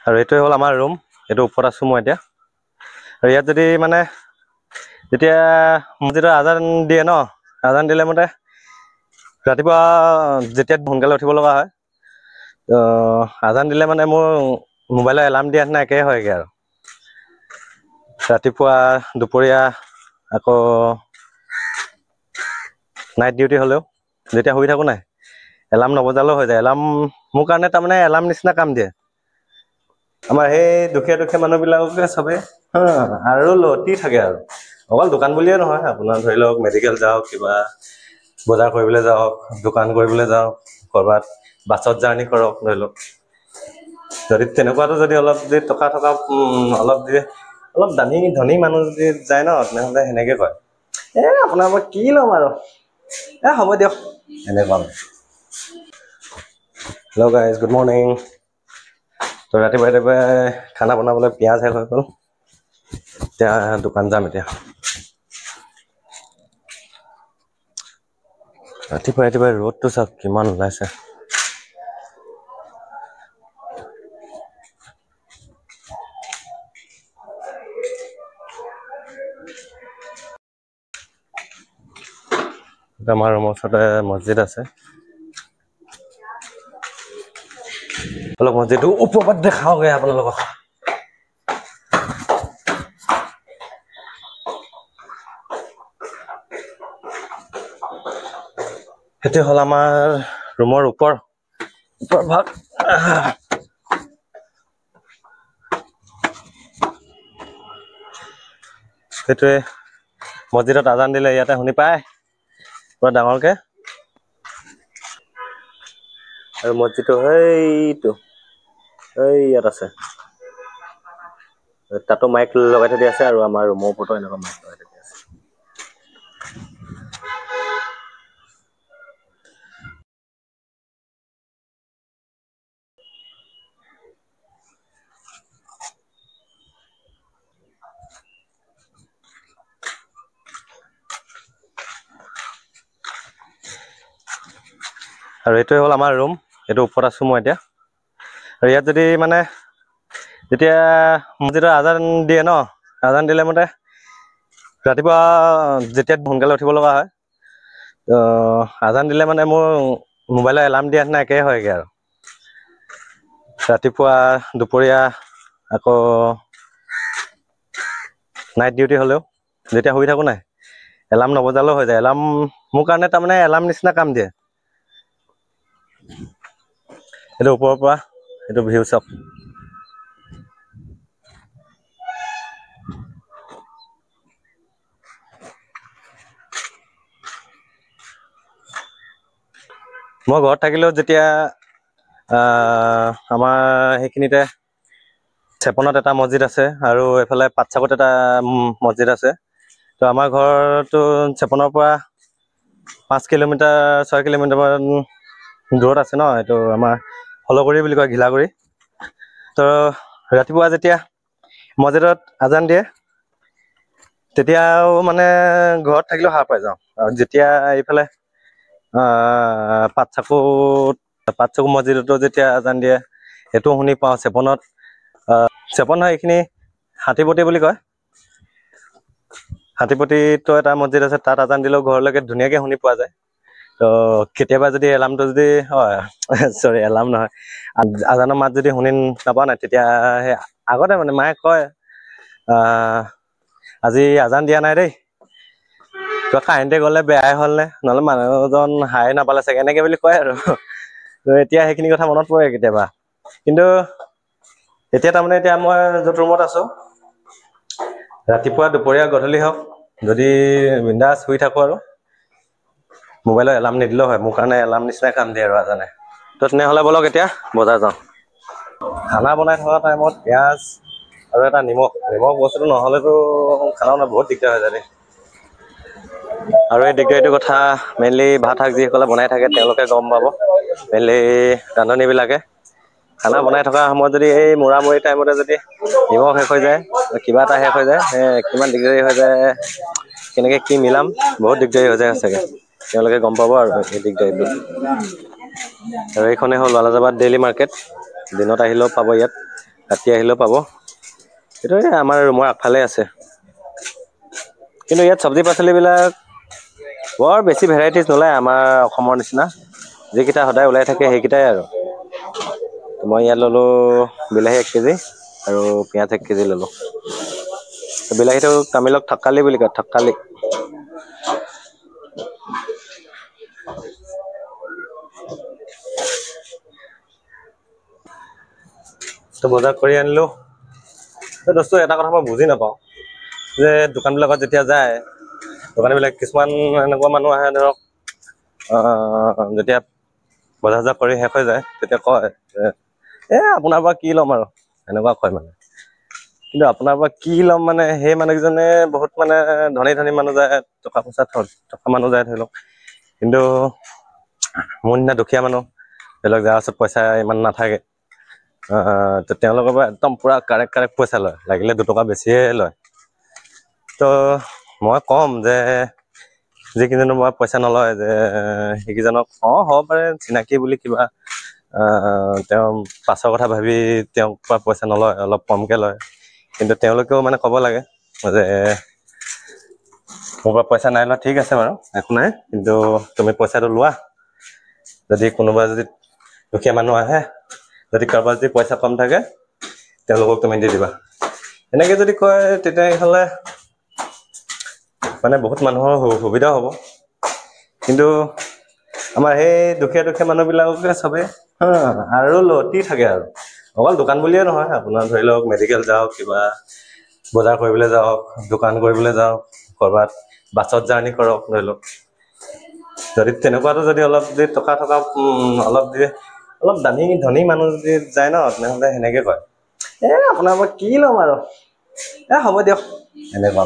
আৰু এইটোৱে হ'ল আমাৰ ৰুম। এইটো ওপৰত আছোঁ মই এতিয়া। আৰু ইয়াত যদি মানে যেতিয়া মছজিদৰ আজান দিয়ে ন, আজান দিলে মতে ৰাতিপুৱা যেতিয়া সোনকালে উঠিব লগা হয়, আজান দিলে মানে মোৰ মোবাইলৰ এলাৰ্ম দিয়া নিচিনা একেই হয়গৈ আৰু। ৰাতিপুৱা দুপৰীয়া আকৌ নাইট ডিউটি হ'লেও যেতিয়া শুই থাকোঁ নাই, এলাৰ্ম নবজালেও হৈ যায়। এলাৰ্ম মোৰ কাৰণে তাৰমানে এলাৰ্ম নিচিনা কাম দিয়ে। আমাৰ সেই দুখীয়া মানুহবিলাককে চবে আৰু লতি থাকে আৰু অকল দোকান বুলিয়ে নহয়, আপোনাৰ ধৰি লওক মেডিকেল যাওক, কিবা বজাৰ কৰিবলৈ যাওক, দোকান কৰিবলৈ যাওক, ক'ৰবাত বাছত জাৰ্ণি কৰক, ধৰি লওক যদি তেনেকুৱাতো যদি অলপ যদি টকা অলপ দামী ধনী মানুহ যদি যায় ন, তেনেহ'লে সেনেকে কয়, আপোনাৰ মই কি ল'ম আৰু হ'ব দিয়ক এনেকুৱা। Hello' guys, good morning. তো ৰাতিপুৱাই খানা বনাবলৈ পিঁয়াজ শেষ হৈ গ'ল। এতিয়া দোকান যাম। এতিয়া ৰাতিপুৱাই ৰ'দটো চাওক কিমান ওলাইছে। আমাৰ ৰুমৰ ওচৰতে মছজিদ আছে। অলপ মছজিদটো ওপৰত দেখাওঁগে আপোনালোকক। সেইটো হ'ল আমাৰ ৰুমৰ ওপৰ ভাগ। সেইটোৱে মছজিদত আজান দিলে ইয়াতে শুনি পায় পুৰা ডাঙৰকে। আৰু মছজিদটো ইয়াত আছে। তাতো মাইক লগাই থৈ দিয়া আছে, আৰু আমাৰ ৰুমৰ ওপৰতো এনেকুৱা মাইক লগাই থৈ দিয়া আছে। আৰু এইটোৱে হ'ল আমাৰ ৰুম। এইটো ওপৰত আছোঁ মই এতিয়া। আৰু ইয়াত যদি মানে যেতিয়া মছজিদৰ আজান দিয়ে ন, আজান দিলে মতে ৰাতিপুৱা যেতিয়া সোনকালে উঠিব লগা হয়, আজান দিলে মানে মোৰ মোবাইলৰ এলাৰ্ম দিয়া নিচিনা একেই হয়গৈ আৰু। ৰাতিপুৱা দুপৰীয়া আকৌ নাইট ডিউটি হ'লেও যেতিয়া শুই থাকোঁ নাই, এলাৰ্ম নবজালেও হৈ যায়। এলাৰ্ম মোৰ কাৰণে তাৰমানে এলাৰ্ম নিচিনা কাম দিয়ে। এইটো ওপৰৰ পৰা এইটো ভিউ চাওক। মই ঘৰত থাকিলেও যেতিয়া আমাৰ সেইখিনিতে চেপনত এটা মছজিদ আছে, আৰু এইফালে পাটচাকত এটা মছজিদ আছে। তো আমাৰ ঘৰটো চেপনৰ পৰা 5 কিলোমিটাৰ 6 কিলোমিটাৰ মান দূৰত আছে ন। এইটো আমাৰ হলগুৰি বুলি কয়, ঘিলাগুৰি। তো ৰাতিপুৱা যেতিয়া মছজিদত আজান দিয়ে, তেতিয়াও মানে ঘৰত থাকিলেও সাৰ পাই যাওঁ। আৰু যেতিয়া এইফালে পাটচাকো মছজিদতো যেতিয়া আজান দিয়ে, সেইটোও শুনি পাওঁ। চেপন নহয়, এইখিনি হাতীপতি বুলি কয়। হাতীপতিতো এটা মছজিদ আছে, তাত আজান দিলেও ঘৰলৈকে ধুনীয়াকে শুনি পোৱা যায়। তো কেতিয়াবা যদি এলাৰ্মটো যদি এলাৰ্ম নহয়, আজানৰ মাত যদি শুনি নাপাওঁ নাই, তেতিয়া সেই আগতে মানে মায়ে কয়, আজি আজান দিয়া নাই দেই, কাৰেণ্টে গ'লে বেয়াই হ'ল নে, নহ'লে মানুহজন হাই নাপালে চাগে, এনেকে বুলি কয় আৰু। তো এতিয়া সেইখিনি কথা মনত পৰে কেতিয়াবা। কিন্তু এতিয়া তাৰমানে এতিয়া মই য'ত ৰুমত আছোঁ, ৰাতিপুৱা দুপৰীয়া গধূলি হওক যদি বিন্দাছ শুই থাকোঁ, আৰু মোবাইলৰ এলাৰ্ম নিদিলেও হয়। মোৰ কাৰণে এলাৰ্ম নিচিনাই কাম দিয়ে আৰু আজানে। তো তেনেহ'লে ব'লক এতিয়া বজাৰ যাওঁ। খানা বনাই থকা টাইমত পিঁয়াজ আৰু এটা নিমখ বস্তুটো নহ'লেতো খানা বনাই বহুত দিগদাৰ হৈ যায় দেই। আৰু এই দিগদাৰীটোৰ কথা মেইনলি ভাত শাক যিসকলে বনাই থাকে তেওঁলোকে গম পাব। মেইনলি ৰান্ধনীবিলাকে খানা বনাই থকা সময়ত যদি এই মূৰা-মূৰি টাইমতে যদি নিমখ শেষ হৈ যায়, কিবা এটা শেষ হৈ যায়, কিমান দিগদাৰী হৈ যায়, কেনেকৈ কি মিলাম, বহুত দিগদাৰী হৈ যায় সঁচাকৈ। তেওঁলোকে গম পাব আৰু এই দিগদাৰীটো। আৰু এইখনেই হ'ল লালাজাবাদ ডেইলি মাৰ্কেট। দিনত আহিলেও পাব ইয়াত। ৰাতি আহিলেও পাব। এইটো আমাৰ ৰুমৰ আগফালে আছে। কিন্তু ইয়াত চব্জি পাচলিবিলাক বৰ বেছি ভেৰাইটিজ নোলায় আমাৰ অসমৰ নিচিনা। যিকেইটা সদায় ওলাই থাকে সেইকেইটাই আৰু। মই ইয়াত ল'লোঁ বিলাহী 1 কেজি আৰু পিঁয়াজ 1 কেজি ল'লোঁ। বিলাহীটো তামিলক থাক্কালি বুলি কয়, থাক্কালি। তো বজাৰ কৰি আনিলোঁ। দোস্ত এটা কথা মই বুজি নাপাওঁ যে দোকানবিলাকত যেতিয়া যায়, দোকানীবিলাক কিছুমান এনেকুৱা মানুহ আহে ধৰক যেতিয়া বজাৰ চজাৰ কৰি শেষ হৈ যায় তেতিয়া কয় যে আপোনাৰ পৰা কি ল'ম আৰু এনেকুৱা কয় মানে। কিন্তু আপোনাৰ পৰা কি ল'ম মানে সেই মানুহকেইজনে বহুত মানে ধনী ধনী মানুহ যায়, টকা পইচা থকা মানুহ যায় ধৰি লওক। কিন্তু মোৰ নিচিনা দুখীয়া মানুহ ধৰি লওক যাৰ ওচৰত পইচা ইমান নাথাকে, তো তেওঁলোকৰ পৰা একদম পুৰা কাৰেক্ট পইচা লয়, লাগিলে 2 টকা বেছিয়ে লয়। তো মই ক'ম যে যিকেইজনৰ পৰা পইচা নলয় যে সেইকেইজনক হ'ব পাৰে চিনাকি বুলি কিবা তেওঁ পাছৰ কথা ভাবি তেওঁৰ পৰা পইচা নলয়, অলপ কমকৈ লয়। কিন্তু তেওঁলোকেও মানে ক'ব লাগে যে মোৰ পৰা পইচা নাই লোৱা, ঠিক আছে বাৰু একো নাই, কিন্তু তুমি পইচাটো লোৱা। যদি কোনোবা যদি দুখীয়া মানুহ আহে, যদি কাৰোবাৰ যদি পইচা কম থাকে তেওঁলোকক তুমি দি দিবা। এনেকৈ যদি কয় তেতিয়াহ'লে মানে বহুত মানুহৰ সুবিধাও হ'ব। কিন্তু আমাৰ সেই দুখীয়া মানুহবিলাককে চবে আৰু লতি থাকে আৰু। অকল দোকান বুলিয়ে নহয়, আপোনাৰ ধৰি লওক মেডিকেল যাওক, কিবা বজাৰ কৰিবলৈ যাওক, দোকান কৰিবলৈ যাওক, ক'ৰবাত বাছত জাৰ্ণি কৰক ধৰি লওক। যদি তেনেকুৱাতো যদি অলপ যদি টকা থকা অলপ দামী ধনী মানুহ যদি যায় ন, তেনেহ'লে সেনেকে কয় আপোনাৰ পৰা কি ল'ম আৰু হ'ব দিয়ক এনেকুৱা।